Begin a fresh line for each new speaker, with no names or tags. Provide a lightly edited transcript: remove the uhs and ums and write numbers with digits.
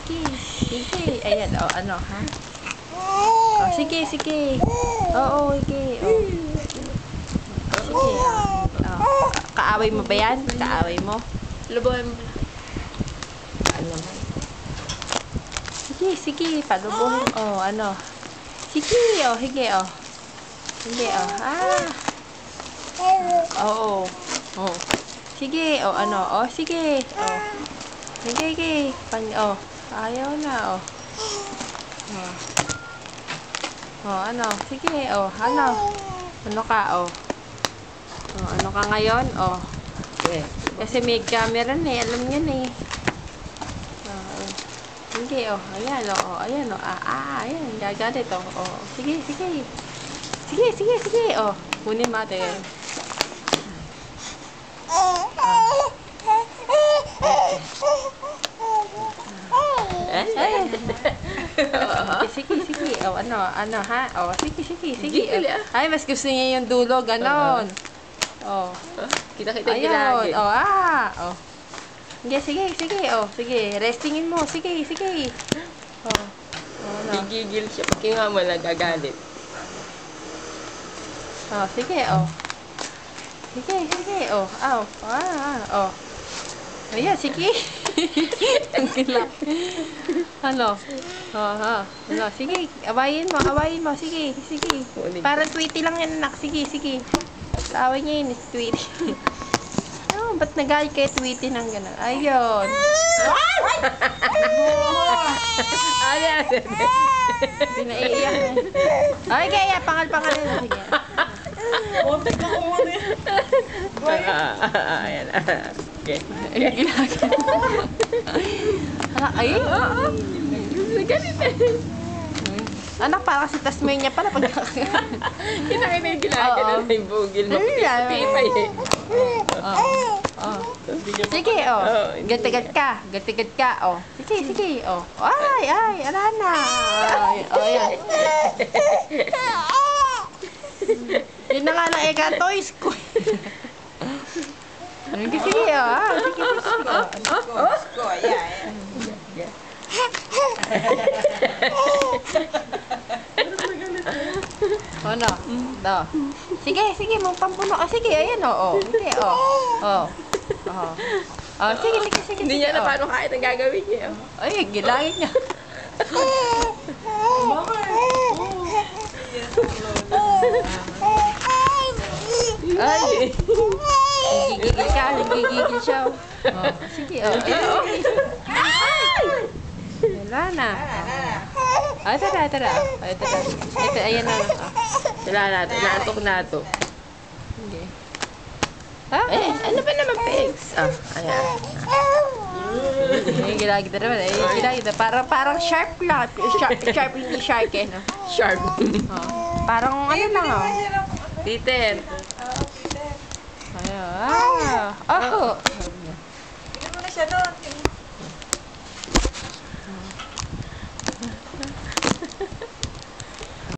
sige. Sige. Ayan, oh, ano, ha? Oh, sige, sige. Oo, sige. Oh. Sige, oh. Kaaway mo ba yan? Kaaway mo?
Lubuhan mo.
Ano? Sige, sige. Palubuhin. Oh, ano? Sige, oh. Sige, oh. Sige, oh. Ah. Oo. Oh. Sige, oh, ano? Oh, sige. Oh. Sige, sige. Oh. Ayaw na, oh. Oh. Oh, ano? Sige, oh. Ano? Ano ka, oh? Oh, ano ka ngayon? Oh.
Yeah.
Kasi may camera na eh. Alam niya na eh. Oh. Sige, oh. Ayan, oh. Ayan, oh. Ayan. Gagalit, oh. Oh. Sige, sige. Sige, sige, sige. Oh. Kunin mo ate. Sige, sige. Oh, ano, ha? Oh, sige, sige, sige. Ay, mas gusto niya yung dulo, ganon. Oh.
Kita-kita yung
Ayun.
lagi.
Oh, oh. Sige, sige, sige. Oh, sige. Restingin mo. Sige, sige. Oh. Oh, no.
Gigigil siya. Pag kinga mo lang, gagalit.
Oh, sige, oh. Sige, sige. Oh, oh. Ayan, sige. Ang gila. Ano? Oh, ha. Ano? Sige, awayin mo, awayin mo. Sige, sige. Parang Tweety lang yan, anak. Sige, sige. Away niya yun, Tweety. Oh, ba't nagalit kay Tweety ng gano'n? Ayun.
Ayan.
Hindi na iiyak na. Okay, kaya pangal-pangal na. Sige.
Muntik na kumuna yan.
Ayan. Okay.
Ay,
Ganit eh.
anak, parang si Tasmania pala pag
Kinakita yung ginagano na yung bugil mo. Pipay eh.
Sige, oh. Gatigat ka. Gatigat ka, oh. Sige, sige, oh. Ay, ala na. Oh, yan. Yun na nga lang eka toys ko. Sige, sige, oh. Sige, sige.
Go, yeah.
Oh, no. No. Sige, sige, mong pampuno. Oh, sige, ayan, oh. Sige, oh. Oh. Oh. Oh, sige, sige, sige.
Hindi niya na paano kahit ang gagawin niya.
Ay, gilangin niya. Ay. Gigigil siya, nagigigil siya. Oh, sige, oh. Ay! Wala na. Ay, tara, tara. Ay, tara. Ito, ayan na.
Wala natin. Naantok na ito.
Okay. Ah,
Ano ba naman, Pegs? Ayan.
ay, gilagid na naman. Ay, gilagid na. Parang sharp lang. Sharp, hindi shark eh, no?
Sharp.
Oh. Parang ano lang, oh.
Peter.
Ayun. Oh.
Tingnan mo na siya doon.